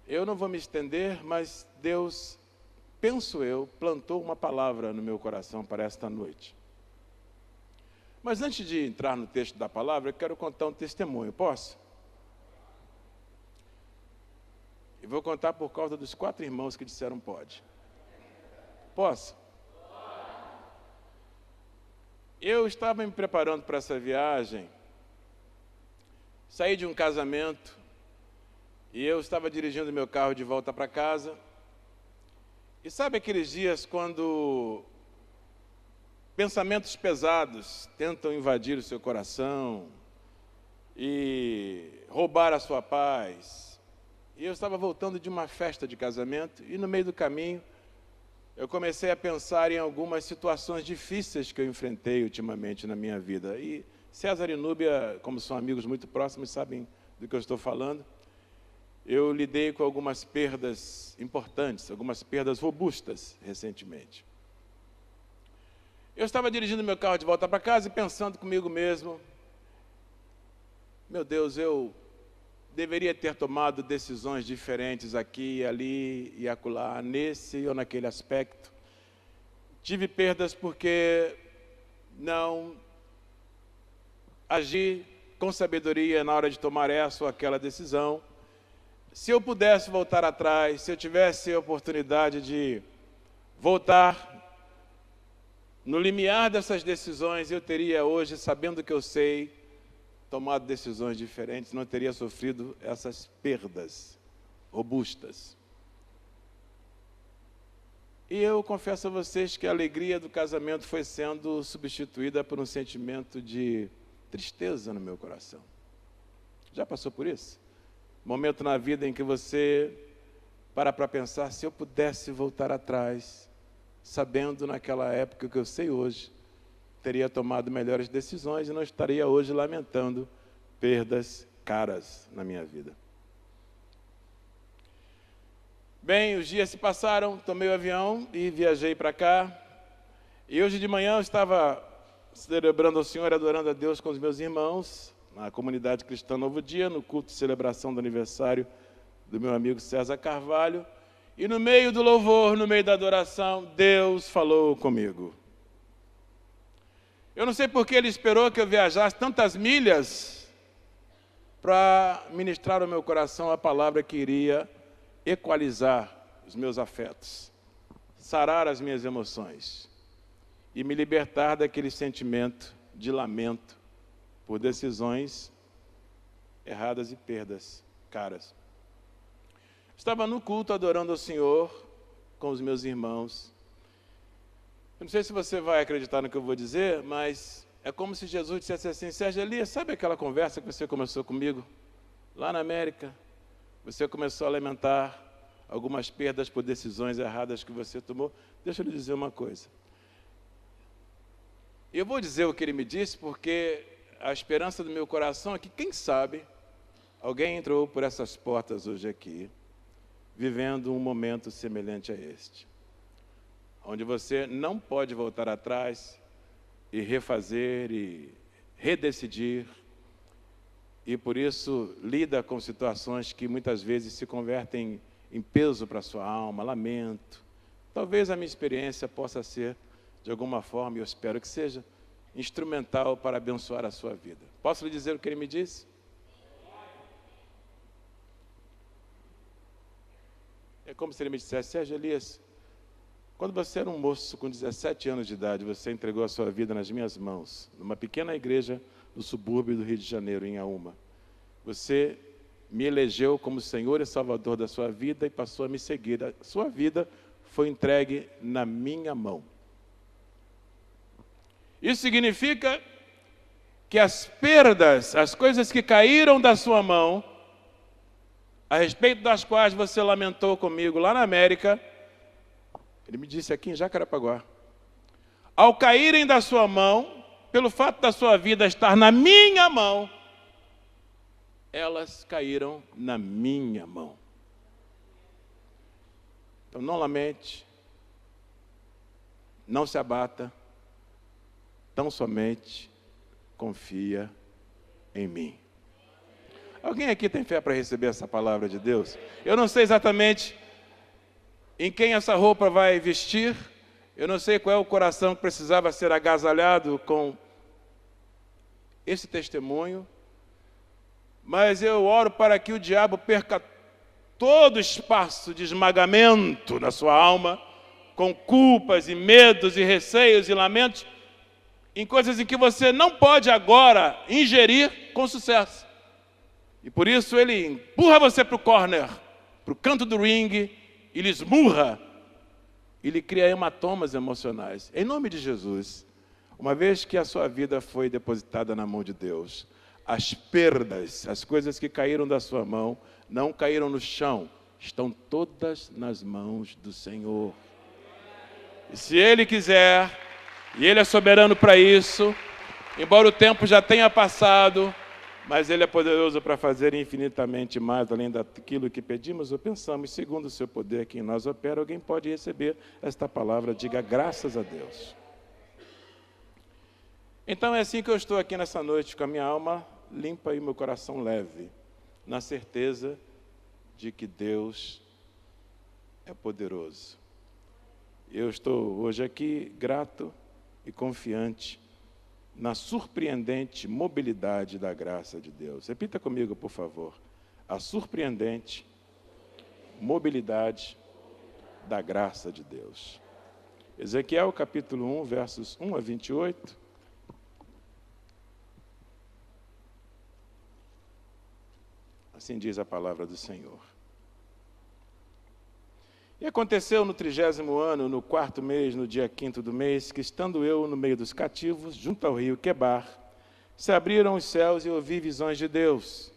Eu não vou me estender, mas Deus, penso eu, plantou uma palavra no meu coração para esta noite. Mas antes de entrar no texto da palavra, eu quero contar um testemunho, posso? E vou contar por causa dos 4 irmãos que disseram pode. Posso? Eu estava me preparando para essa viagem, saí de um casamento, e eu estava dirigindo meu carro de volta para casa. E sabe aqueles dias quando pensamentos pesados tentam invadir o seu coração e roubar a sua paz? E eu estava voltando de uma festa de casamento e no meio do caminho eu comecei a pensar em algumas situações difíceis que eu enfrentei ultimamente na minha vida. E César e Núbia, como são amigos muito próximos, sabem do que eu estou falando. Eu lidei com algumas perdas importantes, algumas perdas robustas recentemente. Eu estava dirigindo meu carro de volta para casa e pensando comigo mesmo, meu Deus, eu deveria ter tomado decisões diferentes aqui, ali e acolá, nesse ou naquele aspecto. Tive perdas porque não agi com sabedoria na hora de tomar essa ou aquela decisão. Se eu pudesse voltar atrás, se eu tivesse a oportunidade de voltar no limiar dessas decisões, eu teria hoje, sabendo o que eu sei, tomado decisões diferentes, não teria sofrido essas perdas robustas. E eu confesso a vocês que a alegria do casamento foi sendo substituída por um sentimento de tristeza no meu coração. Já passou por isso? Momento na vida em que você para pensar, se eu pudesse voltar atrás, sabendo naquela época o que eu sei hoje, teria tomado melhores decisões e não estaria hoje lamentando perdas caras na minha vida. Bem, os dias se passaram, tomei o avião e viajei para cá. E hoje de manhã eu estava celebrando ao Senhor, adorando a Deus com os meus irmãos, na comunidade cristã Novo Dia, no culto de celebração do aniversário do meu amigo César Carvalho. E no meio do louvor, no meio da adoração, Deus falou comigo. Eu não sei por que Ele esperou que eu viajasse tantas milhas para ministrar ao meu coração a palavra que iria equalizar os meus afetos, sarar as minhas emoções e me libertar daquele sentimento de lamento por decisões erradas e perdas caras. Estava no culto adorando ao Senhor com os meus irmãos. Eu não sei se você vai acreditar no que eu vou dizer, mas é como se Jesus dissesse assim: Sérgio Elias, sabe aquela conversa que você começou comigo lá na América? Você começou a lamentar algumas perdas por decisões erradas que você tomou. Deixa eu lhe dizer uma coisa. Eu vou dizer o que ele me disse porque a esperança do meu coração é que, quem sabe, alguém entrou por essas portas hoje aqui, vivendo um momento semelhante a este, onde você não pode voltar atrás e refazer e redecidir, e por isso lida com situações que muitas vezes se convertem em peso para a sua alma, lamento. Talvez a minha experiência possa ser, de alguma forma, e eu espero que seja, instrumental para abençoar a sua vida. Posso lhe dizer o que ele me disse? É como se ele me dissesse: Sérgio Elias, quando você era um moço com 17 anos de idade, você entregou a sua vida nas minhas mãos, numa pequena igreja do subúrbio do Rio de Janeiro, em Auma. Você me elegeu como Senhor e Salvador da sua vida e passou a me seguir. A sua vida foi entregue na minha mão. Isso significa que as perdas, as coisas que caíram da sua mão, a respeito das quais você lamentou comigo lá na América, ele me disse aqui em Jacarepaguá, ao caírem da sua mão, pelo fato da sua vida estar na minha mão, elas caíram na minha mão. Então não lamente, não se abata, tão somente confia em mim. Alguém aqui tem fé para receber essa palavra de Deus? Eu não sei exatamente em quem essa roupa vai vestir, eu não sei qual é o coração que precisava ser agasalhado com esse testemunho, mas eu oro para que o diabo perca todo espaço de esmagamento na sua alma, com culpas e medos e receios e lamentos, em coisas em que você não pode agora ingerir com sucesso. E por isso ele empurra você para o corner, para o canto do ringue, e lhe esmurra, e lhe cria hematomas emocionais. Em nome de Jesus, uma vez que a sua vida foi depositada na mão de Deus, as perdas, as coisas que caíram da sua mão, não caíram no chão, estão todas nas mãos do Senhor. E se Ele quiser, e Ele é soberano para isso, embora o tempo já tenha passado, mas Ele é poderoso para fazer infinitamente mais, além daquilo que pedimos ou pensamos, segundo o seu poder que em nós opera. Alguém pode receber esta palavra, diga graças a Deus. Então é assim que eu estou aqui nessa noite, com a minha alma limpa e meu coração leve, na certeza de que Deus é poderoso. Eu estou hoje aqui grato e confiante na surpreendente mobilidade da graça de Deus. Repita comigo, por favor. A surpreendente mobilidade da graça de Deus. Ezequiel, capítulo 1, versos 1 a 28. Assim diz a palavra do Senhor. E aconteceu no 30º ano, no 4º mês, no dia 5º do mês, que estando eu no meio dos cativos, junto ao rio Quebar, se abriram os céus e ouvi visões de Deus.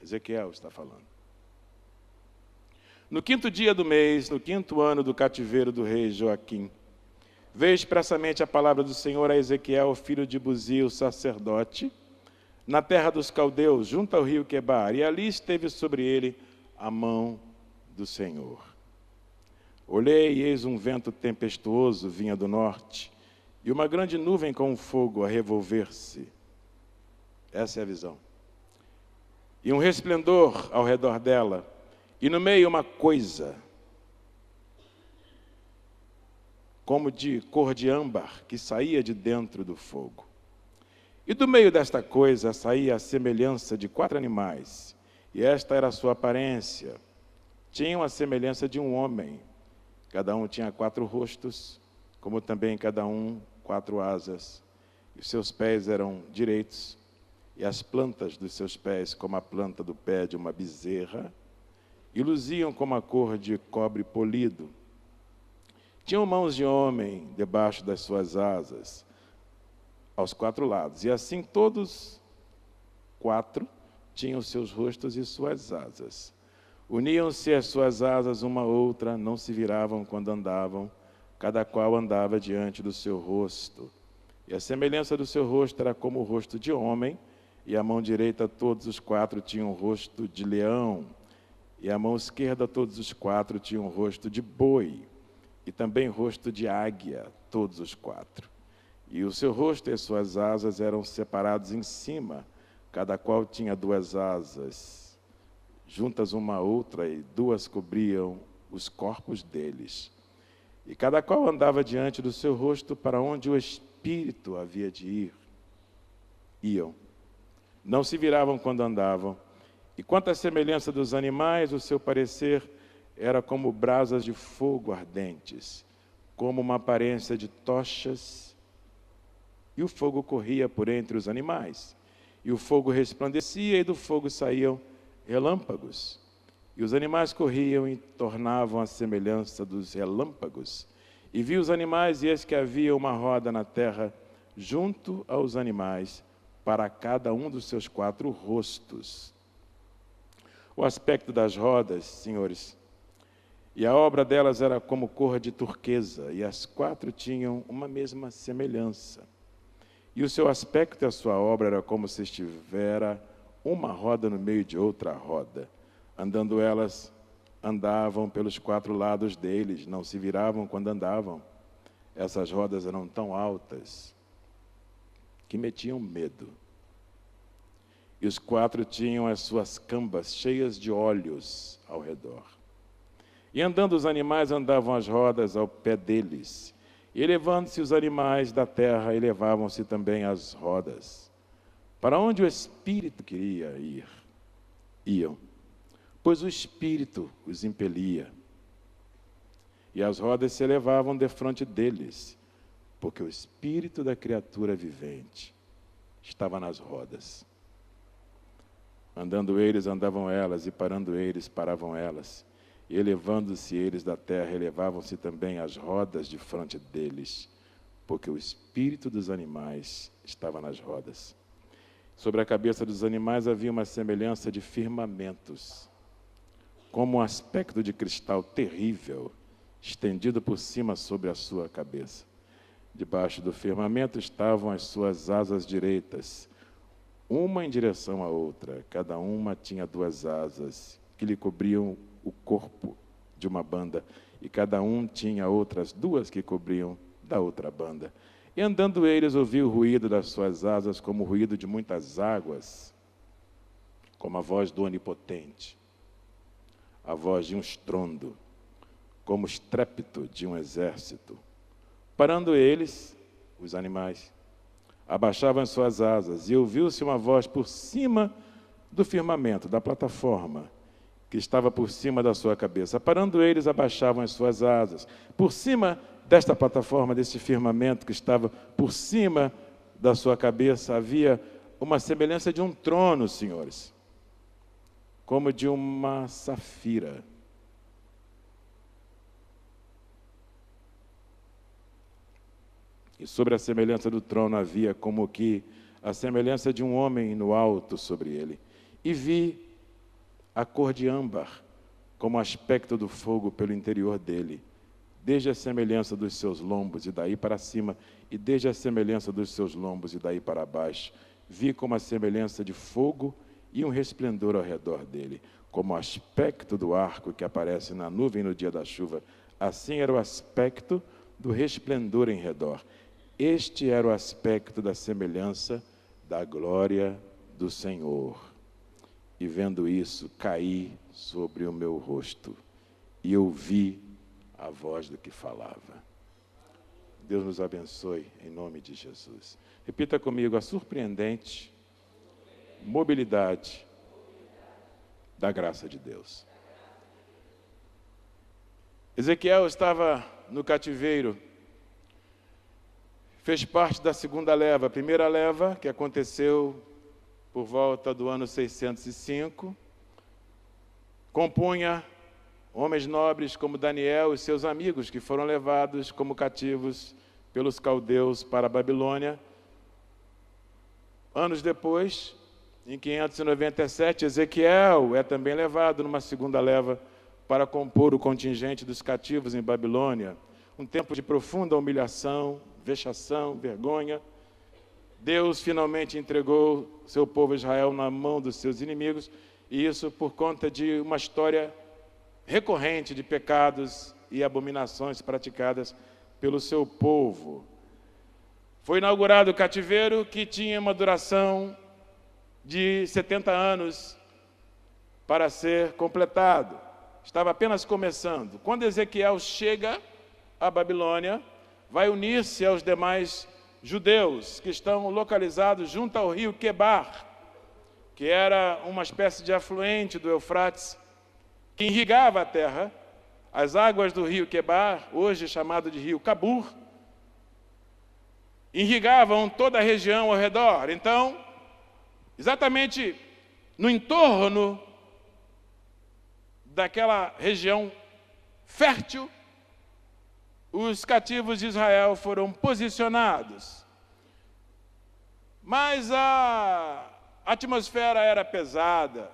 Ezequiel está falando. No 5º dia do mês, no 5º ano do cativeiro do rei Joaquim, veio expressamente a palavra do Senhor a Ezequiel, filho de Buzi, o sacerdote, na terra dos caldeus, junto ao rio Quebar, e ali esteve sobre ele a mão do Senhor. Olhei, e eis um vento tempestuoso vinha do norte, e uma grande nuvem com fogo a revolver-se. Essa é a visão. E um resplendor ao redor dela, e no meio uma coisa, como de cor de âmbar, que saía de dentro do fogo. E do meio desta coisa saía a semelhança de 4 animais, e esta era a sua aparência. Tinham a semelhança de um homem. Cada um tinha 4 rostos, como também cada um 4 asas. E os seus pés eram direitos, e as plantas dos seus pés como a planta do pé de uma bezerra, e luziam como a cor de cobre polido. Tinham mãos de homem debaixo das suas asas, aos 4 lados, e assim todos 4 tinham seus rostos e suas asas. Uniam-se as suas asas uma a outra, não se viravam quando andavam, cada qual andava diante do seu rosto. E a semelhança do seu rosto era como o rosto de homem, e a mão direita todos os 4 tinham o rosto de leão, e a mão esquerda todos os 4 tinham o rosto de boi, e também rosto de águia, todos os 4. E o seu rosto e as suas asas eram separados em cima, cada qual tinha 2 asas, juntas uma à outra, e 2 cobriam os corpos deles. E cada qual andava diante do seu rosto para onde o Espírito havia de ir. Iam. Não se viravam quando andavam. E quanto à semelhança dos animais, o seu parecer era como brasas de fogo ardentes, como uma aparência de tochas, e o fogo corria por entre os animais. E o fogo resplandecia, e do fogo saíam relâmpagos, e os animais corriam e tornavam a semelhança dos relâmpagos. E vi os animais, e eis que havia uma roda na terra, junto aos animais, para cada um dos seus 4 rostos. O aspecto das rodas, senhores, e a obra delas era como cor de turquesa, e as 4 tinham uma mesma semelhança. E o seu aspecto e a sua obra era como se estivera uma roda no meio de outra roda. Andando elas, andavam pelos 4 lados deles, não se viravam quando andavam. Essas rodas eram tão altas que metiam medo. e os 4 tinham as suas cambas cheias de olhos ao redor. E andando os animais, andavam as rodas ao pé deles. E elevando-se os animais da terra, elevavam-se também as rodas. Para onde o Espírito queria ir, iam, pois o Espírito os impelia. E as rodas se elevavam defronte deles, porque o Espírito da criatura vivente estava nas rodas. Andando eles, andavam elas, e parando eles, paravam elas. E elevando-se eles da terra, elevavam-se também as rodas de frente deles, porque o espírito dos animais estava nas rodas. Sobre a cabeça dos animais havia uma semelhança de firmamentos, como um aspecto de cristal terrível, estendido por cima sobre a sua cabeça. Debaixo do firmamento estavam as suas asas direitas, uma em direção à outra. Cada uma tinha 2 asas, que lhe cobriam o corpo de uma banda, e cada um tinha outras 2 que cobriam da outra banda. E andando eles, ouviu o ruído das suas asas, como o ruído de muitas águas, como a voz do Onipotente, a voz de um estrondo, como o estrépito de um exército. Parando eles, os animais, abaixavam as suas asas, e ouviu-se uma voz por cima do firmamento, da plataforma, que estava por cima da sua cabeça. Parando eles, abaixavam as suas asas. Por cima desta plataforma, desse firmamento que estava por cima da sua cabeça, havia uma semelhança de um trono, senhores, como de uma safira. E sobre a semelhança do trono havia como que a semelhança de um homem no alto sobre ele. E vi a cor de âmbar, como o aspecto do fogo pelo interior dele, desde a semelhança dos seus lombos e daí para cima, e desde a semelhança dos seus lombos e daí para baixo. Vi como a semelhança de fogo e um resplendor ao redor dele, como o aspecto do arco que aparece na nuvem no dia da chuva. Assim era o aspecto do resplendor em redor. Este era o aspecto da semelhança da glória do Senhor. E vendo isso, caí sobre o meu rosto e ouvi a voz do que falava. Deus nos abençoe em nome de Jesus. Repita comigo: a surpreendente mobilidade da graça de Deus. Ezequiel estava no cativeiro, fez parte da segunda leva. A primeira leva, que aconteceu por volta do ano 605, compunha homens nobres como Daniel e seus amigos, que foram levados como cativos pelos caldeus para a Babilônia. Anos depois, em 597, Ezequiel é também levado numa segunda leva para compor o contingente dos cativos em Babilônia. Um tempo de profunda humilhação, vexação, vergonha. Deus finalmente entregou seu povo Israel na mão dos seus inimigos, e isso por conta de uma história recorrente de pecados e abominações praticadas pelo seu povo. Foi inaugurado o cativeiro, que tinha uma duração de 70 anos para ser completado. Estava apenas começando. Quando Ezequiel chega à Babilônia, vai unir-se aos demais judeus que estão localizados junto ao rio Quebar, que era uma espécie de afluente do Eufrates, que irrigava a terra. As águas do rio Quebar, hoje chamado de rio Cabur, irrigavam toda a região ao redor. Então, exatamente no entorno daquela região fértil, os cativos de Israel foram posicionados. Mas a atmosfera era pesada,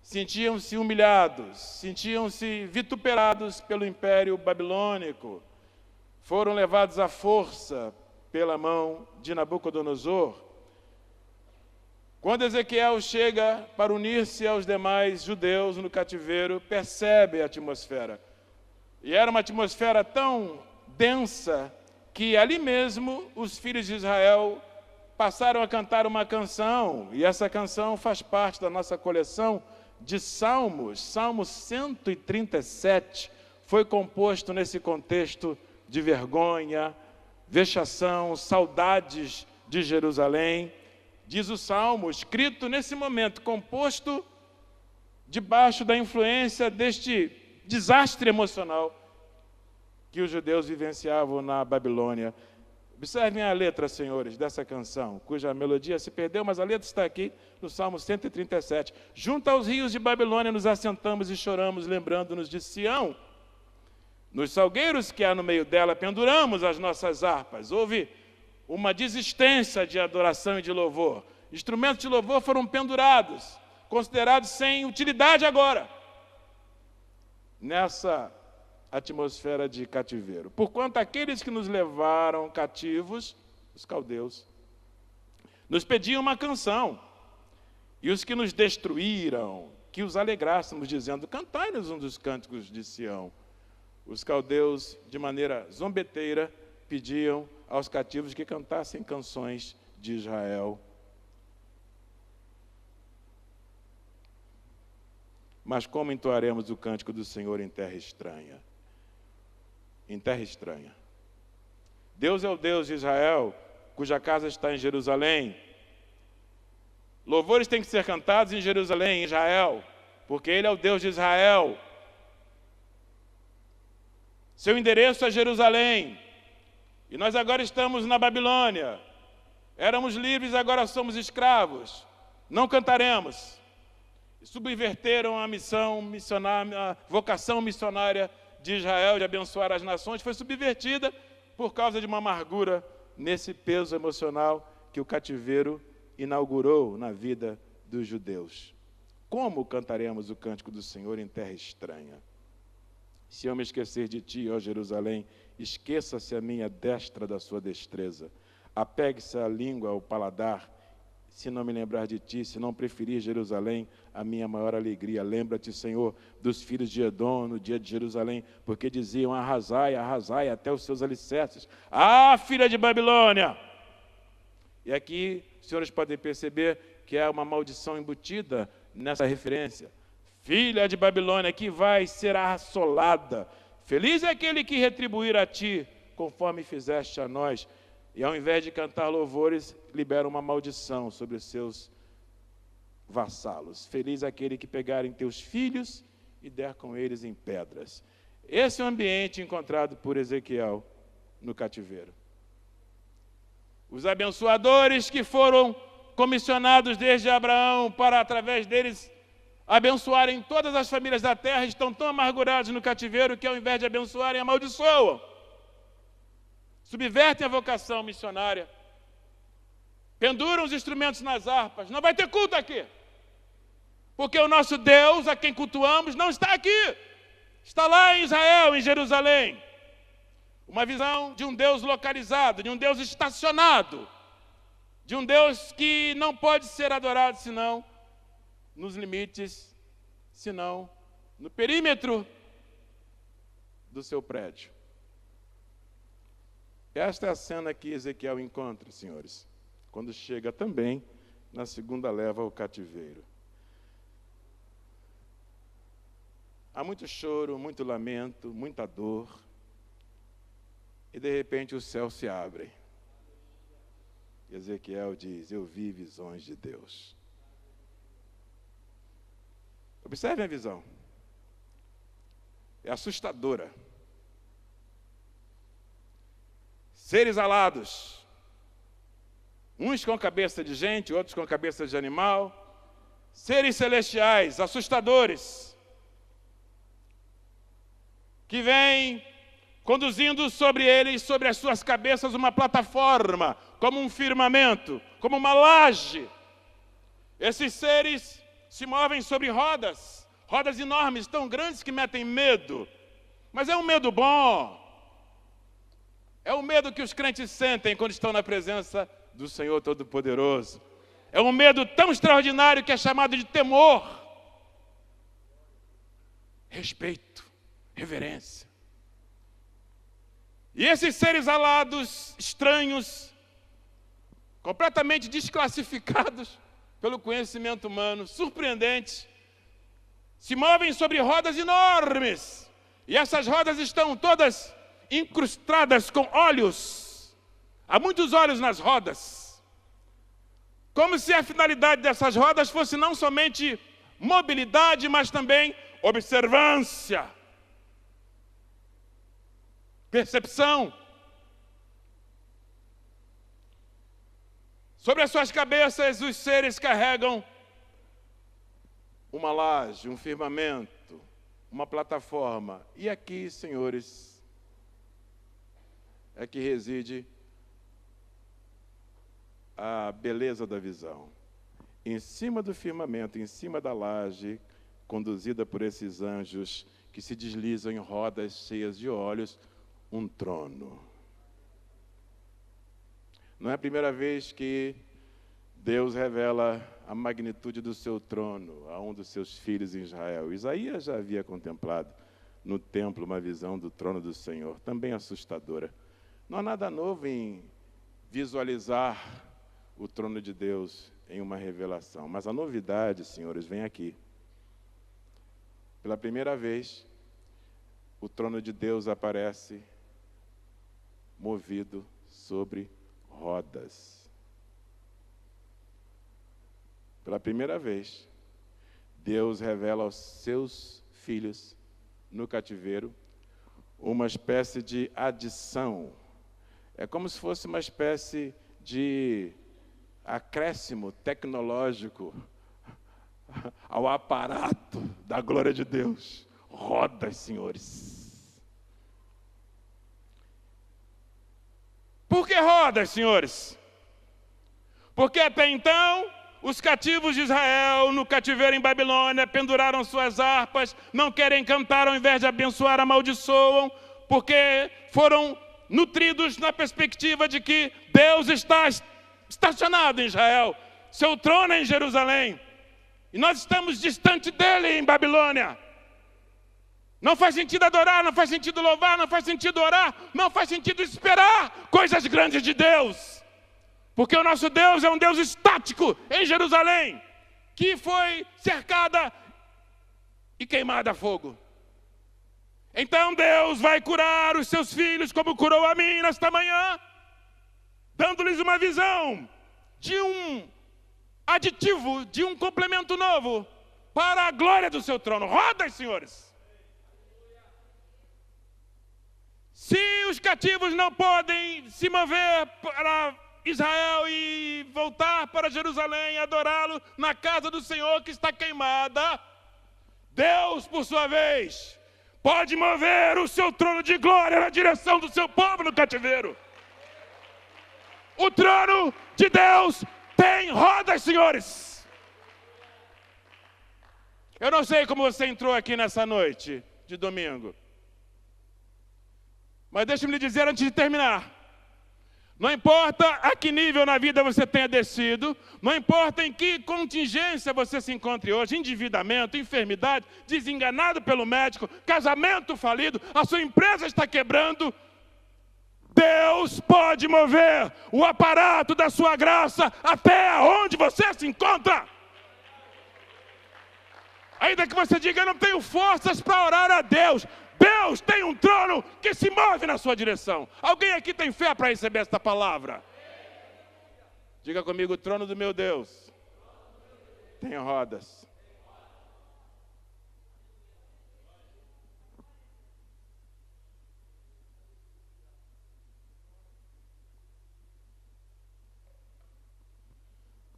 sentiam-se humilhados, sentiam-se vituperados pelo Império Babilônico, foram levados à força pela mão de Nabucodonosor. Quando Ezequiel chega para unir-se aos demais judeus no cativeiro, percebe a atmosfera. E era uma atmosfera tão densa que ali mesmo os filhos de Israel passaram a cantar uma canção, e essa canção faz parte da nossa coleção de salmos. Salmo 137 foi composto nesse contexto de vergonha, vexação, saudades de Jerusalém. Diz o salmo, escrito nesse momento, composto debaixo da influência deste desastre emocional que os judeus vivenciavam na Babilônia. Observem a letra, senhores, dessa canção, cuja melodia se perdeu, mas a letra está aqui no Salmo 137. Junto aos rios de Babilônia nos assentamos e choramos, lembrando-nos de Sião. Nos salgueiros que há no meio dela penduramos as nossas harpas. Houve uma desistência de adoração e de louvor. Instrumentos de louvor foram pendurados, considerados sem utilidade agora, nessa atmosfera de cativeiro. Porquanto aqueles que nos levaram cativos, os caldeus, nos pediam uma canção, e os que nos destruíram, que os alegrássemos, dizendo, cantai-nos um dos cânticos de Sião. Os caldeus, de maneira zombeteira, pediam aos cativos que cantassem canções de Israel. Mas como entoaremos o cântico do Senhor em terra estranha? Em terra estranha. Deus é o Deus de Israel, cuja casa está em Jerusalém. Louvores têm que ser cantados em Jerusalém, em Israel, porque Ele é o Deus de Israel. Seu endereço é Jerusalém. E nós agora estamos na Babilônia. Éramos livres, agora somos escravos. Não cantaremos. Subverteram a missão missionária, a vocação missionária de Israel de abençoar as nações, foi subvertida por causa de uma amargura nesse peso emocional que o cativeiro inaugurou na vida dos judeus. Como cantaremos o cântico do Senhor em terra estranha? Se eu me esquecer de ti, ó Jerusalém, esqueça-se a minha destra da sua destreza. Apegue-se a língua ao paladar, se não me lembrar de ti, se não preferir Jerusalém, a minha maior alegria. Lembra-te, Senhor, dos filhos de Edom no dia de Jerusalém, porque diziam, arrasai, arrasai até os seus alicerces. Ah, filha de Babilônia! E aqui, os senhores podem perceber que há uma maldição embutida nessa referência. Filha de Babilônia, que vai ser assolada. Feliz é aquele que retribuir a ti, conforme fizeste a nós. E ao invés de cantar louvores, libera uma maldição sobre os seus vassalos. Feliz é aquele que pegar em teus filhos e der com eles em pedras. Esse é o ambiente encontrado por Ezequiel no cativeiro. Os abençoadores que foram comissionados desde Abraão para, através deles, abençoarem todas as famílias da terra, estão tão amargurados no cativeiro que, ao invés de abençoarem, amaldiçoam. Subvertem a vocação missionária, penduram os instrumentos nas harpas. Não vai ter culto aqui, porque o nosso Deus, a quem cultuamos, não está aqui. Está lá em Israel, em Jerusalém. Uma visão de um Deus localizado, de um Deus estacionado, de um Deus que não pode ser adorado senão nos limites, senão no perímetro do seu prédio. Esta é a cena que Ezequiel encontra, senhores, quando chega também na segunda leva ao cativeiro. Há muito choro, muito lamento, muita dor, e de repente o céu se abre. Ezequiel diz, eu vi visões de Deus. Observem a visão. É assustadora. Seres alados, uns com cabeça de gente, outros com cabeça de animal, seres celestiais, assustadores, que vêm conduzindo sobre eles, sobre as suas cabeças, uma plataforma, como um firmamento, como uma laje. Esses seres se movem sobre rodas, rodas enormes, tão grandes que metem medo, mas é um medo bom. É o medo que os crentes sentem quando estão na presença do Senhor Todo-Poderoso. É um medo tão extraordinário que é chamado de temor. Respeito, reverência. E esses seres alados, estranhos, completamente desclassificados pelo conhecimento humano, surpreendentes, se movem sobre rodas enormes. E essas rodas estão todas incrustadas com óleos. Há muitos óleos nas rodas. Como se a finalidade dessas rodas fosse não somente mobilidade, mas também observância, percepção. Sobre as suas cabeças, os seres carregam uma laje, um firmamento, uma plataforma. E aqui, senhores, é que reside a beleza da visão. Em cima do firmamento, em cima da laje, conduzida por esses anjos que se deslizam em rodas cheias de olhos, um trono. Não é a primeira vez que Deus revela a magnitude do seu trono a um dos seus filhos em Israel. Isaías já havia contemplado no templo uma visão do trono do Senhor, também assustadora. Não há nada novo em visualizar o trono de Deus em uma revelação, mas a novidade, senhores, vem aqui. Pela primeira vez, o trono de Deus aparece movido sobre rodas. Pela primeira vez, Deus revela aos seus filhos no cativeiro uma espécie de adição. É como se fosse uma espécie de acréscimo tecnológico ao aparato da glória de Deus. Rodas, senhores. Por que rodas, senhores? Porque até então, os cativos de Israel, no cativeiro em Babilônia, penduraram suas harpas, não querem cantar, ao invés de abençoar, amaldiçoam, porque foram nutridos na perspectiva de que Deus está estacionado em Israel, seu trono é em Jerusalém, e nós estamos distante dele em Babilônia. Não faz sentido adorar, não faz sentido louvar, não faz sentido orar, não faz sentido esperar coisas grandes de Deus. Porque o nosso Deus é um Deus estático em Jerusalém, que foi cercada e queimada a fogo. Então Deus vai curar os seus filhos, como curou a mim nesta manhã, dando-lhes uma visão de um aditivo, de um complemento novo, para a glória do seu trono. Rodas, senhores! Se os cativos não podem se mover para Israel e voltar para Jerusalém e adorá-lo na casa do Senhor que está queimada, Deus, por sua vez, pode mover o seu trono de glória na direção do seu povo no cativeiro. O trono de Deus tem rodas, senhores. Eu não sei como você entrou aqui nessa noite de domingo, mas deixe-me lhe dizer antes de terminar. Não importa a que nível na vida você tenha descido, não importa em que contingência você se encontre hoje, endividamento, enfermidade, desenganado pelo médico, casamento falido, a sua empresa está quebrando, Deus pode mover o aparato da sua graça até onde você se encontra. Ainda que você diga, eu não tenho forças para orar a Deus, Deus tem um trono que se move na sua direção. Alguém aqui tem fé para receber esta palavra? Diga comigo, o trono do meu Deus tem rodas.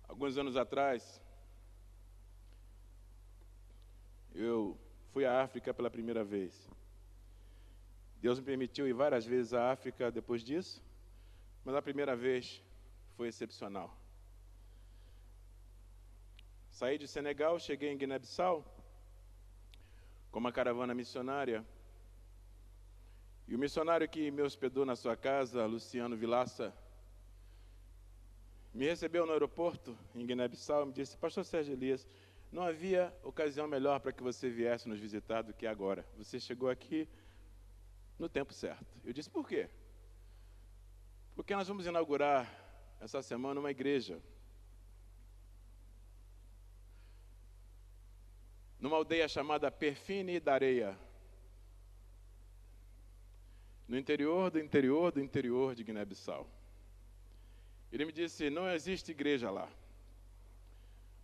Alguns anos atrás, eu fui à África pela primeira vez. Deus me permitiu ir várias vezes à África depois disso, mas a primeira vez foi excepcional. Saí de Senegal, cheguei em Guiné-Bissau com uma caravana missionária. E o missionário que me hospedou na sua casa, Luciano Vilaça, me recebeu no aeroporto em Guiné-Bissau e me disse, Pastor Sérgio Elias, não havia ocasião melhor para que você viesse nos visitar do que agora. Você chegou aqui no tempo certo. Eu disse, por quê? Porque nós vamos inaugurar essa semana uma igreja, numa aldeia chamada Perfine da Areia, no interior do interior do interior de Guiné-Bissau. Ele me disse, não existe igreja lá.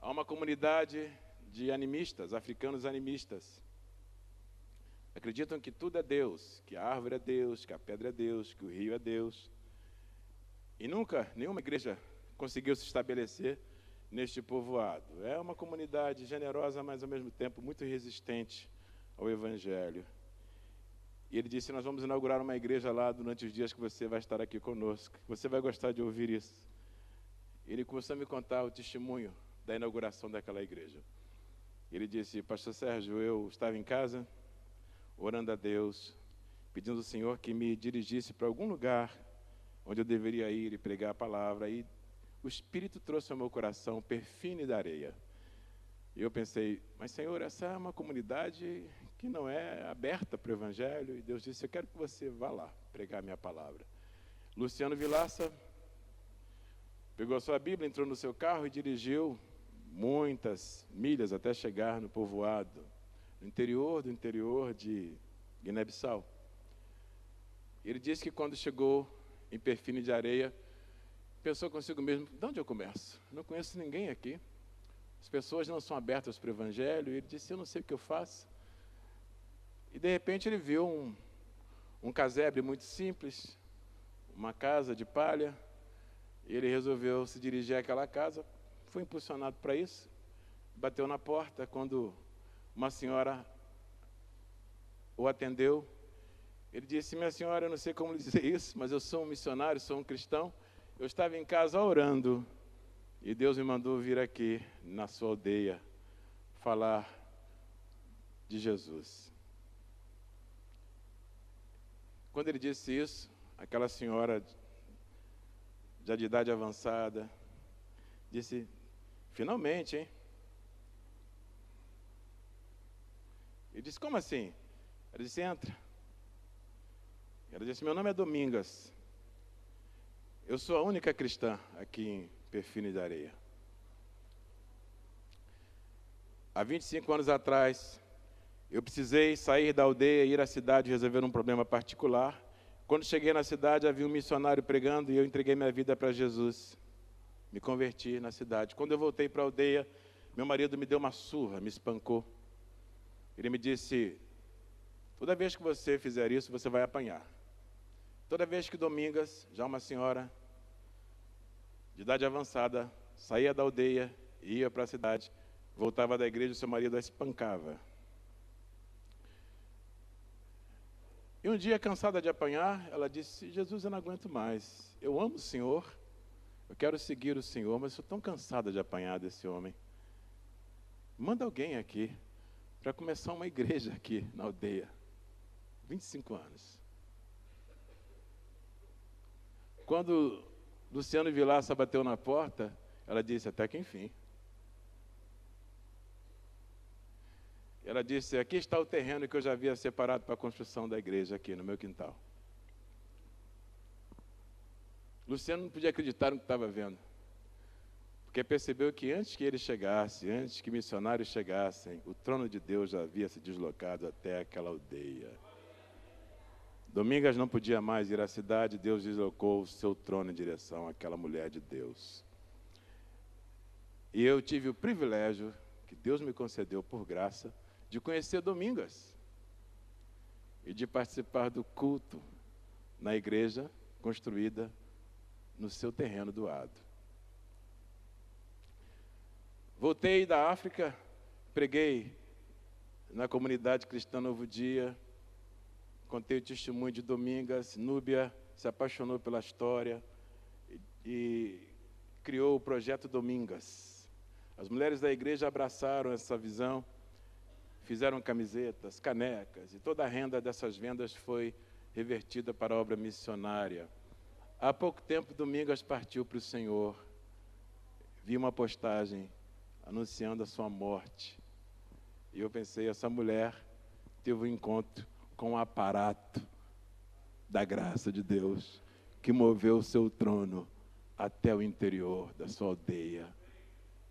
Há uma comunidade de animistas, africanos animistas. Acreditam que tudo é Deus, que a árvore é Deus, que a pedra é Deus, que o rio é Deus. E nunca, nenhuma igreja conseguiu se estabelecer neste povoado. É uma comunidade generosa, mas ao mesmo tempo muito resistente ao Evangelho. E ele disse, nós vamos inaugurar uma igreja lá durante os dias que você vai estar aqui conosco. Você vai gostar de ouvir isso. Ele começou a me contar o testemunho da inauguração daquela igreja. Ele disse, pastor Sérgio, eu estava em casa, orando a Deus, pedindo ao Senhor que me dirigisse para algum lugar onde eu deveria ir e pregar a palavra. E o Espírito trouxe ao meu coração Perfine da Areia. E eu pensei, mas Senhor, essa é uma comunidade que não é aberta para o Evangelho. E Deus disse, eu quero que você vá lá pregar a minha palavra. Luciano Vilaça pegou a sua Bíblia, entrou no seu carro e dirigiu muitas milhas até chegar no povoado, no interior do interior de Guiné-Bissau. Ele disse que quando chegou em Perfine de Areia, pensou consigo mesmo, de onde eu começo? Não conheço ninguém aqui. As pessoas não são abertas para o Evangelho. E ele disse, eu não sei o que eu faço. E de repente ele viu um casebre muito simples, uma casa de palha. E ele resolveu se dirigir àquela casa, foi impulsionado para isso, bateu na porta. Quando uma senhora o atendeu, ele disse, minha senhora, eu não sei como lhe dizer isso, mas eu sou um missionário, sou um cristão. Eu estava em casa orando e Deus me mandou vir aqui na sua aldeia falar de Jesus. Quando ele disse isso, aquela senhora já de idade avançada disse, finalmente, hein? Ele disse, como assim? Ela disse, entra. Ela disse, meu nome é Domingas. Eu sou a única cristã aqui em Perfine da Areia. Há 25 anos atrás, eu precisei sair da aldeia e ir à cidade resolver um problema particular. Quando cheguei na cidade, havia um missionário pregando e eu entreguei minha vida para Jesus. Me converti na cidade. Quando eu voltei para a aldeia, meu marido me deu uma surra, me espancou. Ele me disse, toda vez que você fizer isso, você vai apanhar. Toda vez que Domingas, já uma senhora de idade avançada, saía da aldeia, ia para a cidade, voltava da igreja, seu marido a espancava. E um dia, cansada de apanhar, ela disse, Jesus, eu não aguento mais. Eu amo o Senhor, eu quero seguir o Senhor, mas estou tão cansada de apanhar desse homem. Manda alguém aqui para começar uma igreja aqui na aldeia. 25 anos. Quando Luciano Vilaça bateu na porta, ela disse, até que enfim. Ela disse, aqui está o terreno que eu já havia separado para a construção da igreja aqui no meu quintal. Luciano não podia acreditar no que estava vendo, porque percebeu que antes que ele chegasse, antes que missionários chegassem, o trono de Deus já havia se deslocado até aquela aldeia. Domingas não podia mais ir à cidade, Deus deslocou o seu trono em direção àquela mulher de Deus. E eu tive o privilégio, que Deus me concedeu por graça, de conhecer Domingas e de participar do culto na igreja construída no seu terreno doado. Voltei da África, preguei na comunidade cristã Novo Dia, contei o testemunho de Domingas. Núbia se apaixonou pela história e criou o projeto Domingas. As mulheres da igreja abraçaram essa visão, fizeram camisetas, canecas, e toda a renda dessas vendas foi revertida para a obra missionária. Há pouco tempo, Domingas partiu para o Senhor. Vi uma postagem anunciando a sua morte. E eu pensei, essa mulher teve um encontro com o aparato da graça de Deus, que moveu o seu trono até o interior da sua aldeia.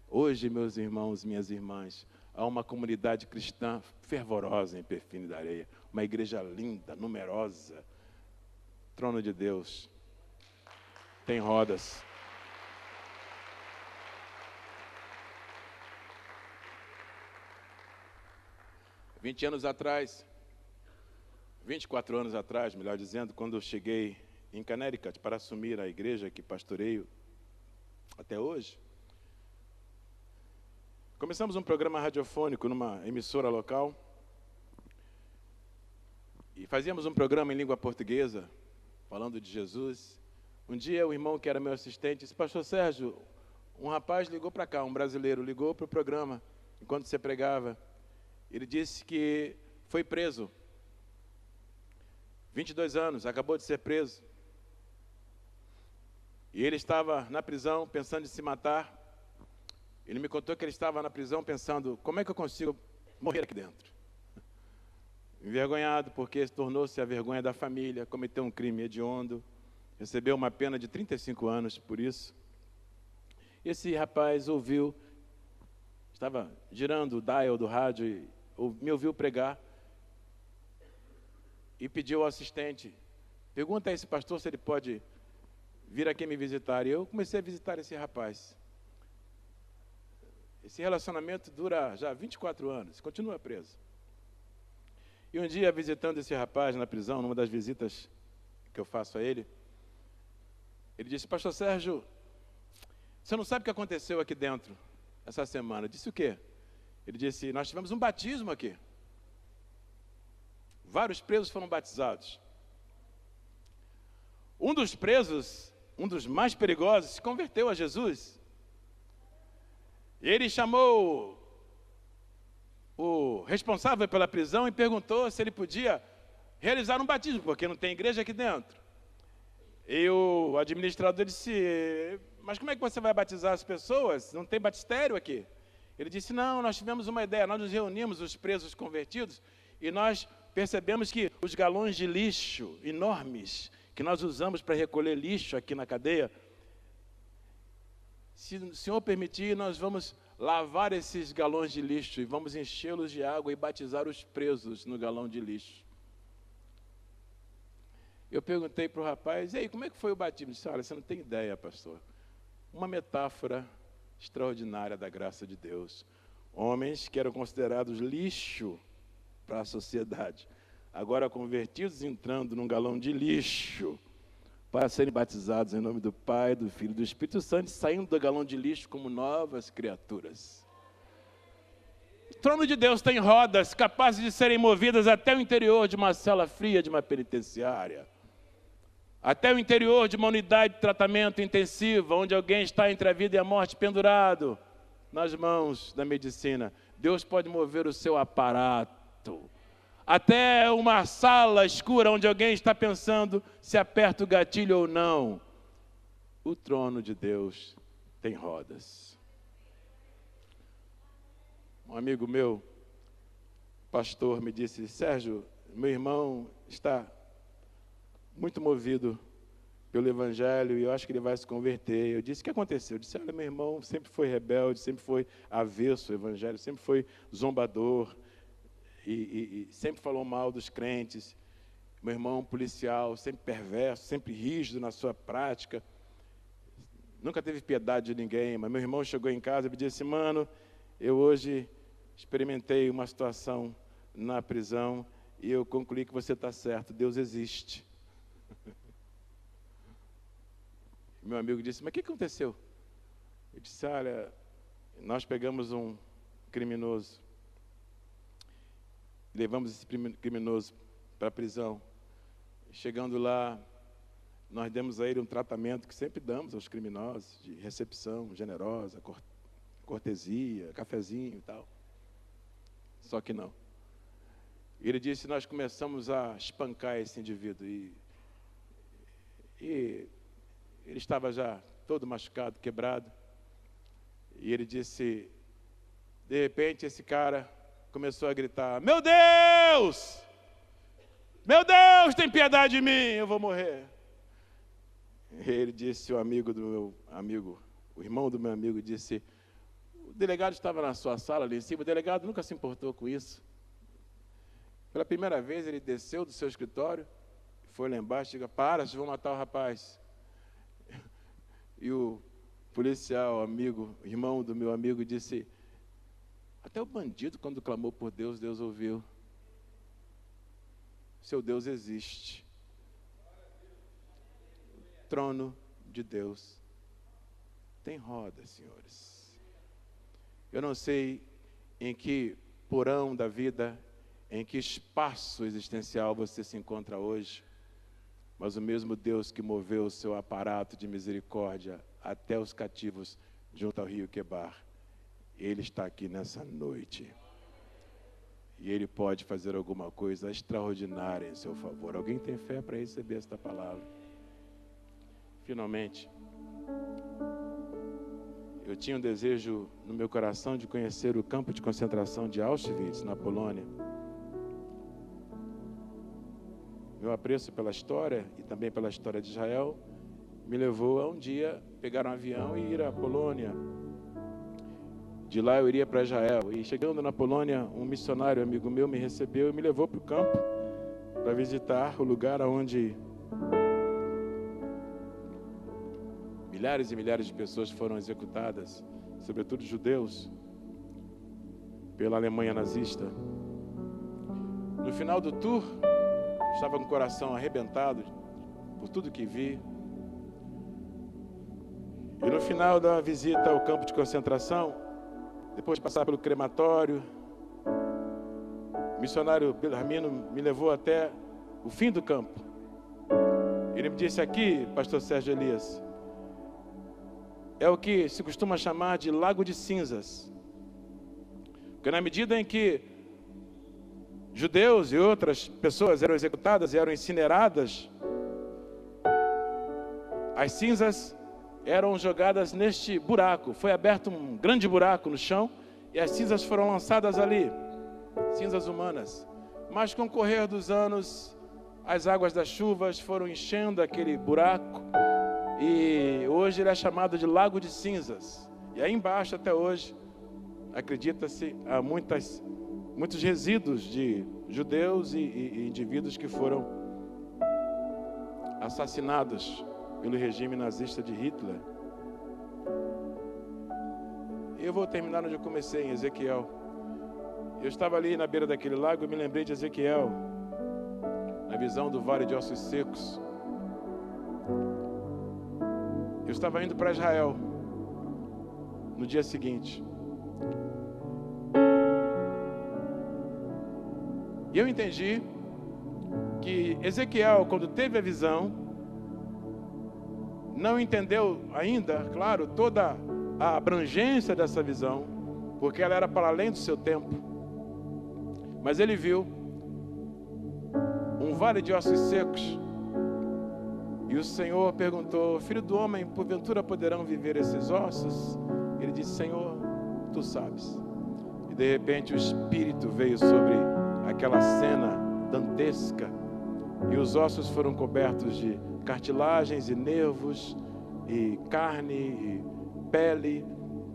Hoje, meus irmãos, minhas irmãs, há uma comunidade cristã fervorosa em Perfine da Areia, uma igreja linda, numerosa. Trono de Deus tem rodas. Há 20 anos atrás, 24 anos atrás, melhor dizendo, quando eu cheguei em Connecticut para assumir a igreja que pastoreio até hoje, começamos um programa radiofônico numa emissora local e fazíamos um programa em língua portuguesa, falando de Jesus. Um dia o irmão que era meu assistente disse: pastor Sérgio, um rapaz ligou para cá, um brasileiro, ligou para o programa enquanto você pregava. Ele disse que foi preso, 22 anos, acabou de ser preso. E ele estava na prisão pensando em se matar. Ele me contou que ele estava na prisão pensando: como é que eu consigo morrer aqui dentro? Envergonhado porque tornou-se a vergonha da família, cometeu um crime hediondo, recebeu uma pena de 35 anos por isso. Esse rapaz ouviu, estava girando o dial do rádio e me ouviu pregar e pediu ao assistente: pergunta a esse pastor se ele pode vir aqui me visitar. E eu comecei a visitar esse rapaz. Esse relacionamento dura já 24 anos, continua preso. E um dia, visitando esse rapaz na prisão, numa das visitas que eu faço a ele, ele disse: pastor Sérgio, você não sabe o que aconteceu aqui dentro essa semana? Eu disse: o quê? Ele disse: nós tivemos um batismo aqui. Vários presos foram batizados. Um dos presos, um dos mais perigosos, se converteu a Jesus. Ele chamou o responsável pela prisão e perguntou se ele podia realizar um batismo, porque não tem igreja aqui dentro. E o administrador disse: mas como é que você vai batizar as pessoas? Não tem batistério aqui. Ele disse: não, nós tivemos uma ideia, nós nos reunimos, os presos convertidos, e nós percebemos que os galões de lixo enormes que nós usamos para recolher lixo aqui na cadeia, se o Senhor permitir, nós vamos lavar esses galões de lixo e vamos enchê-los de água e batizar os presos no galão de lixo. Eu perguntei para o rapaz: e aí, como é que foi o batismo? Ele disse: olha, você não tem ideia, pastor. Uma metáfora extraordinária da graça de Deus. Homens que eram considerados lixo para a sociedade, agora convertidos, entrando num galão de lixo, para serem batizados em nome do Pai, do Filho e do Espírito Santo, saindo do galão de lixo como novas criaturas. O trono de Deus tem rodas capazes de serem movidas até o interior de uma cela fria de uma penitenciária, até o interior de uma unidade de tratamento intensivo, onde alguém está entre a vida e a morte pendurado nas mãos da medicina. Deus pode mover o seu aparato até uma sala escura onde alguém está pensando se aperta o gatilho ou não. O trono de Deus tem rodas. Um amigo meu, pastor, me disse: Sérgio, meu irmão está muito movido pelo Evangelho e eu acho que ele vai se converter. Eu disse: o que aconteceu? Eu disse: olha, meu irmão sempre foi rebelde, sempre foi avesso ao Evangelho, sempre foi zombador, e sempre falou mal dos crentes. Meu irmão policial, sempre perverso, sempre rígido na sua prática, nunca teve piedade de ninguém. Mas meu irmão chegou em casa e me disse: mano, eu hoje experimentei uma situação na prisão e eu concluí que você está certo, Deus existe. Meu amigo disse: mas o que aconteceu? Eu disse: olha, nós pegamos um criminoso, levamos esse criminoso para a prisão. Chegando lá, nós demos a ele um tratamento que sempre damos aos criminosos, de recepção generosa, cortesia, cafezinho e tal. Só que não. Ele disse: nós começamos a espancar esse indivíduo e ele estava já todo machucado, quebrado. E ele disse, de repente, esse cara começou a gritar: meu Deus! Meu Deus, tem piedade de mim, eu vou morrer. Ele disse, o irmão do meu amigo disse, o delegado estava na sua sala ali em cima, o delegado nunca se importou com isso. Pela primeira vez ele desceu do seu escritório, foi lá embaixo e disse, para, vocês vão matar o rapaz. E o policial, irmão do meu amigo, disse, até o bandido, quando clamou por Deus, Deus ouviu. Seu Deus existe. O trono de Deus tem roda, senhores. Eu não sei em que porão da vida, em que espaço existencial você se encontra hoje, mas o mesmo Deus que moveu o seu aparato de misericórdia até os cativos junto ao rio Quebar, Ele está aqui nessa noite. E Ele pode fazer alguma coisa extraordinária em seu favor. Alguém tem fé para receber esta palavra? Finalmente, eu tinha um desejo no meu coração de conhecer o campo de concentração de Auschwitz, na Polônia. Meu apreço pela história e também pela história de Israel me levou a um dia pegar um avião e ir à Polônia. De lá eu iria para Israel. E chegando na Polônia, um missionário amigo meu me recebeu e me levou para o campo para visitar o lugar onde milhares e milhares de pessoas foram executadas, sobretudo judeus, pela Alemanha nazista. No final do tour, estava com o coração arrebentado por tudo que vi. E no final da visita ao campo de concentração, depois de passar pelo crematório, o missionário Bellarmino me levou até o fim do campo. Ele me disse, aqui, pastor Sérgio Elias, é o que se costuma chamar de Lago de Cinzas. Porque na medida em que judeus e outras pessoas eram executadas e eram incineradas, as cinzas eram jogadas neste buraco. Foi aberto um grande buraco no chão e as cinzas foram lançadas ali, cinzas humanas. Mas com o correr dos anos, as águas das chuvas foram enchendo aquele buraco e hoje ele é chamado de Lago de Cinzas. E aí embaixo até hoje, acredita-se, há muitos resíduos de judeus e indivíduos que foram assassinados pelo regime nazista de Hitler. Eu vou terminar onde eu comecei, em Ezequiel. Eu estava ali na beira daquele lago e me lembrei de Ezequiel, na visão do vale de ossos secos. Eu estava indo para Israel no dia seguinte. E eu entendi que Ezequiel, quando teve a visão, não entendeu ainda, claro, toda a abrangência dessa visão, porque ela era para além do seu tempo. Mas ele viu um vale de ossos secos. E o Senhor perguntou, filho do homem, porventura poderão viver esses ossos? Ele disse, Senhor, tu sabes. E de repente o Espírito veio sobre aquela cena dantesca. E os ossos foram cobertos de cartilagens e nervos, e carne, e pele.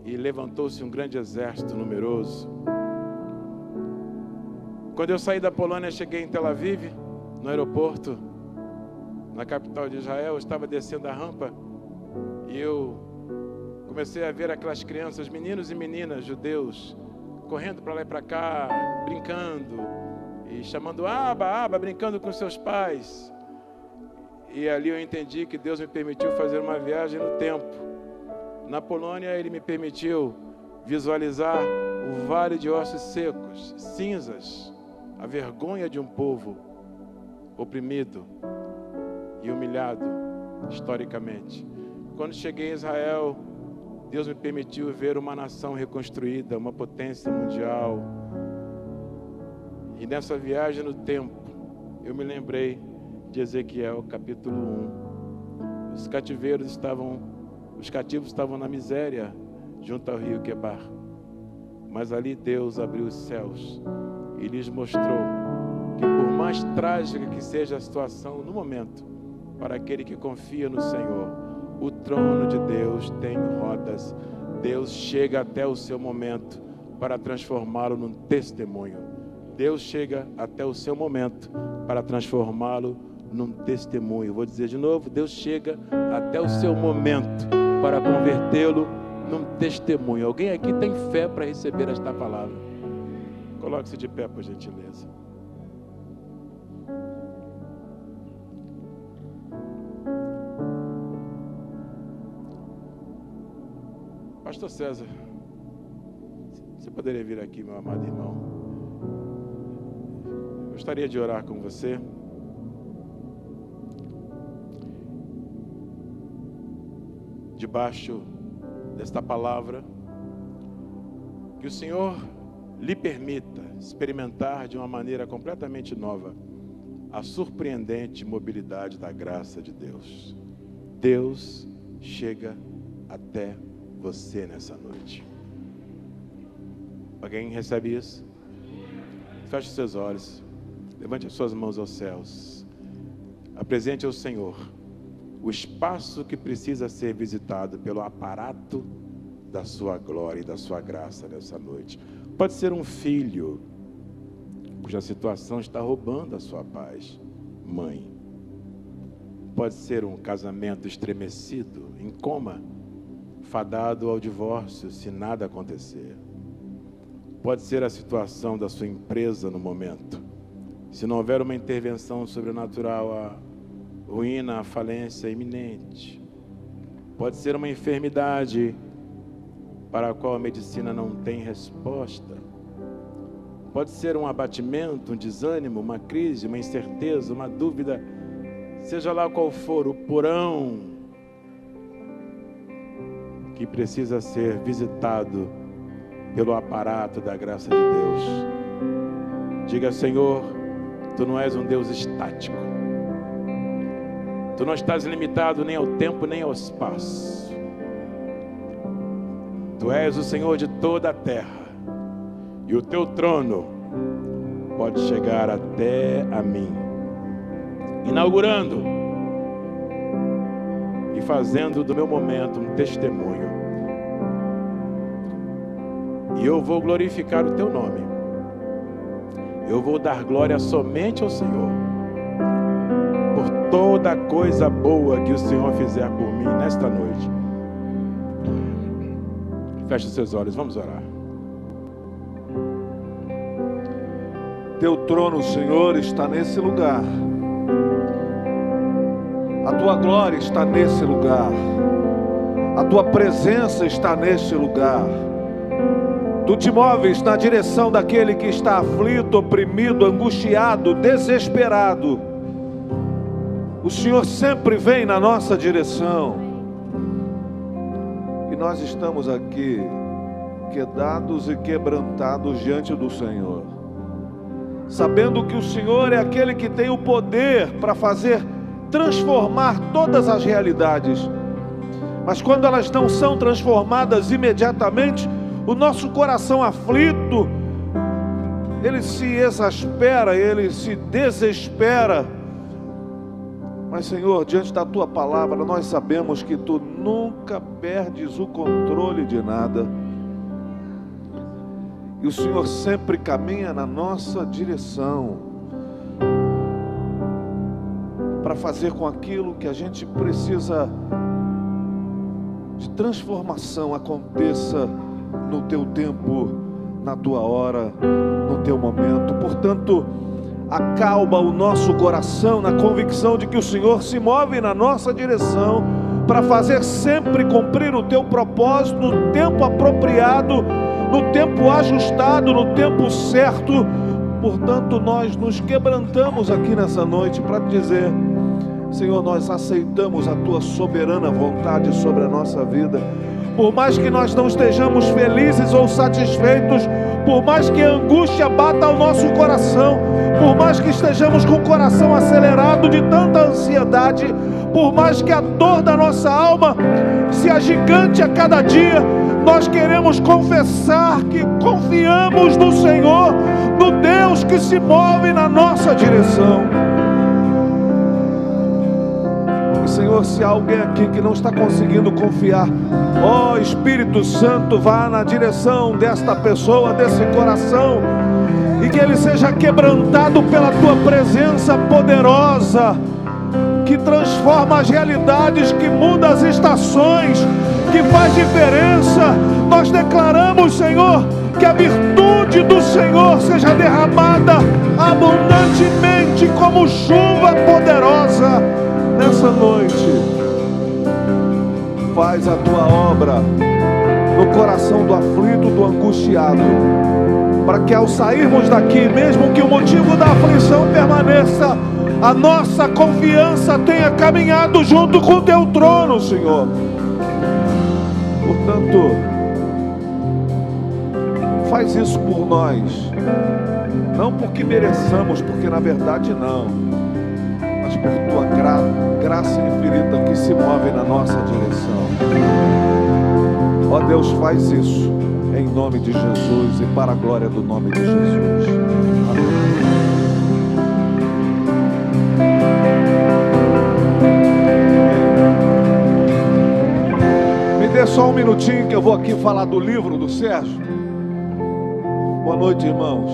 E levantou-se um grande exército numeroso. Quando eu saí da Polônia, cheguei em Tel Aviv, no aeroporto, na capital de Israel. Eu estava descendo a rampa e eu comecei a ver aquelas crianças, meninos e meninas judeus, correndo para lá e para cá, brincando e chamando Aba, Aba, brincando com seus pais. E ali eu entendi que Deus me permitiu fazer uma viagem no tempo. Na Polônia Ele me permitiu visualizar o vale de ossos secos, cinzas, a vergonha de um povo oprimido e humilhado historicamente. Quando cheguei em Israel, Deus me permitiu ver uma nação reconstruída, uma potência mundial. E nessa viagem no tempo, eu me lembrei de Ezequiel, capítulo 1. Os cativos estavam na miséria, junto ao rio Quebar. Mas ali Deus abriu os céus e lhes mostrou que, por mais trágica que seja a situação no momento, Para aquele que confia no Senhor, o trono de Deus tem rodas. Deus chega até o seu momento para transformá-lo num testemunho. Deus chega até o seu momento para transformá-lo num testemunho. Vou dizer de novo, Deus chega até o seu momento para convertê-lo num testemunho. Alguém aqui tem fé para receber esta palavra? Coloque-se de pé, por gentileza. Pastor César, você poderia vir aqui, meu amado irmão? Gostaria de orar com você. Debaixo desta palavra, que o Senhor lhe permita experimentar de uma maneira completamente nova a surpreendente mobilidade da graça de Deus. Deus chega até você nessa noite. Alguém recebe isso? Feche os seus olhos, levante as suas mãos aos céus, apresente ao Senhor o espaço que precisa ser visitado pelo aparato da sua glória e da sua graça nessa noite. Pode ser um filho cuja situação está roubando a sua paz, mãe. Pode ser um casamento estremecido, em coma, fadado ao divórcio se nada acontecer. Pode ser a situação da sua empresa no momento. Se não houver uma intervenção sobrenatural, a ruína, a falência iminente. Pode ser uma enfermidade para a qual a medicina não tem resposta. Pode ser um abatimento, um desânimo, uma crise, uma incerteza, uma dúvida. Seja lá qual for o porão que precisa ser visitado pelo aparato da graça de Deus. Diga: Senhor, Tu não és um Deus estático. Tu não estás limitado nem ao tempo, nem ao espaço. Tu és o Senhor de toda a terra. E o Teu trono pode chegar até a mim, inaugurando e fazendo do meu momento um testemunho. E eu vou glorificar o Teu nome. Eu vou dar glória somente ao Senhor por toda coisa boa que o Senhor fizer por mim nesta noite. Feche os seus olhos, vamos orar. Teu trono, Senhor, está nesse lugar. A Tua glória está nesse lugar. A Tua presença está neste lugar. Tu te moves na direção daquele que está aflito, oprimido, angustiado, desesperado. O Senhor sempre vem na nossa direção. E nós estamos aqui, quedados e quebrantados diante do Senhor, sabendo que o Senhor é aquele que tem o poder para transformar todas as realidades. Mas quando elas não são transformadas imediatamente, o nosso coração aflito, ele se exaspera, ele se desespera. Mas, Senhor, diante da Tua palavra, nós sabemos que Tu nunca perdes o controle de nada. E o Senhor sempre caminha na nossa direção para fazer com aquilo que a gente precisa de transformação aconteça no Teu tempo, na Tua hora, no Teu momento. Portanto, acalma o nosso coração na convicção de que o Senhor se move na nossa direção para fazer sempre cumprir o Teu propósito no tempo apropriado, no tempo ajustado, no tempo certo. Portanto, nós nos quebrantamos aqui nessa noite para dizer: Senhor, nós aceitamos a Tua soberana vontade sobre a nossa vida. Por mais que nós não estejamos felizes ou satisfeitos, por mais que a angústia bata ao nosso coração, por mais que estejamos com o coração acelerado de tanta ansiedade, por mais que a dor da nossa alma se agigante a cada dia, nós queremos confessar que confiamos no Senhor, no Deus que se move na nossa direção. Senhor, se há alguém aqui que não está conseguindo confiar, ó Espírito Santo, vá na direção desta pessoa, desse coração, e que ele seja quebrantado pela tua presença poderosa, que transforma as realidades, que muda as estações, que faz diferença. Nós declaramos, Senhor, que a virtude do Senhor seja derramada abundantemente como chuva poderosa nessa noite. Faz a tua obra no coração do aflito, do angustiado, para que ao sairmos daqui, mesmo que o motivo da aflição permaneça, a nossa confiança tenha caminhado junto com o teu trono, Senhor. Portanto, faz isso por nós, não porque mereçamos, porque na verdade não, mas por tua graça infinita que se move na nossa direção. Ó Deus, faz isso em nome de Jesus e para a glória do nome de Jesus. Amém. Me dê só um minutinho que eu vou aqui falar do livro do Sérgio. Boa noite, irmãos.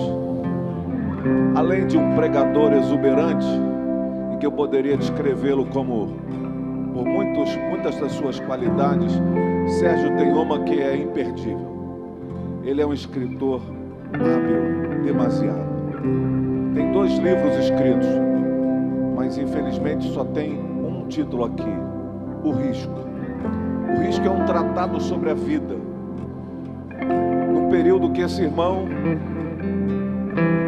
Além de um pregador exuberante, e que eu poderia descrevê-lo como por muitas das suas qualidades, Sérgio tem uma que é imperdível. Ele é um escritor hábil, demasiado. Tem 2 livros escritos, mas infelizmente só tem um título aqui: O Risco. O Risco é um tratado sobre a vida, num período que esse irmão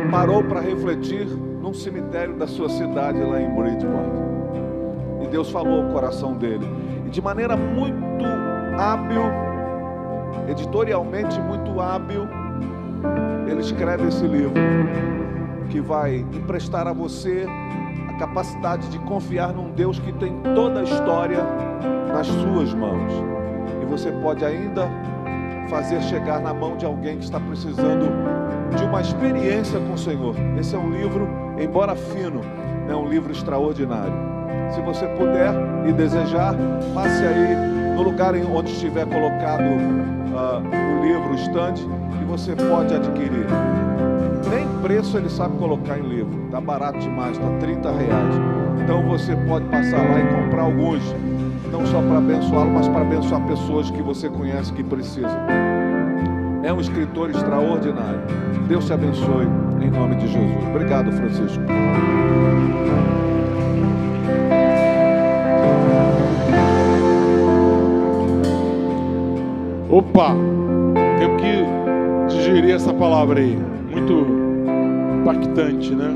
parou para refletir num cemitério da sua cidade lá em Bridgeport, e Deus falou ao coração dele, e de maneira muito hábil, editorialmente muito hábil, ele escreve esse livro que vai emprestar a você a capacidade de confiar num Deus que tem toda a história nas suas mãos, e você pode ainda fazer chegar na mão de alguém que está precisando de uma experiência com o Senhor. Esse é um livro, embora fino, é um livro extraordinário. Se você puder e desejar, passe aí no lugar onde estiver colocado o livro, o estande, e você pode adquirir. Nem preço ele sabe colocar em livro, está barato demais, está R$30. Então você pode passar lá e comprar alguns, não só para abençoá-lo, mas para abençoar pessoas que você conhece que precisam. É um escritor extraordinário. Deus te abençoe em nome de Jesus. Obrigado, Francisco. Opa, tenho que digerir essa palavra aí, muito impactante, né?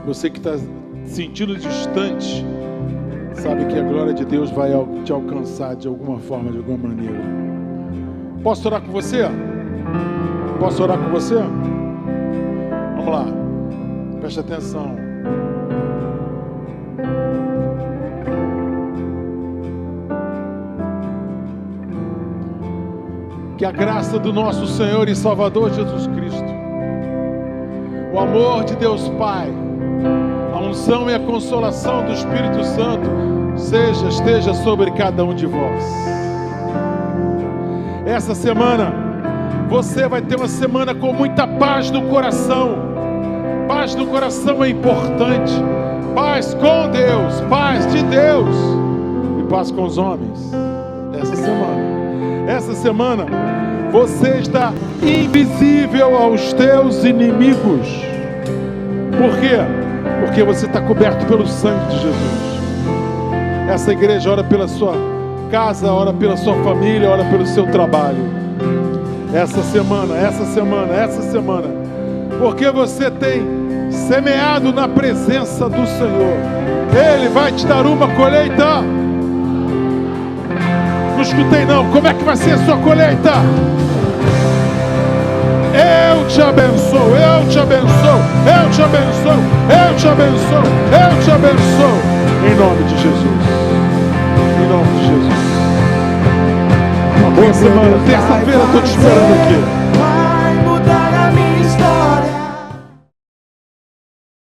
Você que está sentindo distante, sabe que a glória de Deus vai te alcançar de alguma forma, de alguma maneira. Posso orar com você? Posso orar com você? Vamos lá, preste atenção. Que a graça do nosso Senhor e Salvador Jesus Cristo, o amor de Deus Pai, a unção e a consolação do Espírito Santo esteja sobre cada um de vós. Essa semana, você vai ter uma semana com muita paz no coração. Paz no coração é importante. Paz com Deus, paz de Deus e paz com os homens. Essa semana, você está invisível aos teus inimigos. Por quê? Porque você está coberto pelo sangue de Jesus. Essa igreja ora pela sua casa, ora pela sua família, ora pelo seu trabalho. Essa semana, porque você tem semeado na presença do Senhor, Ele vai te dar uma colheita. Não escutei não, como é que vai ser a sua colheita? Eu te abençoo, eu te abençoo, eu te abençoo, eu te abençoo, eu te abençoo, em nome de Jesus, em nome de Jesus. Uma boa semana, terça-feira estou te esperando aqui.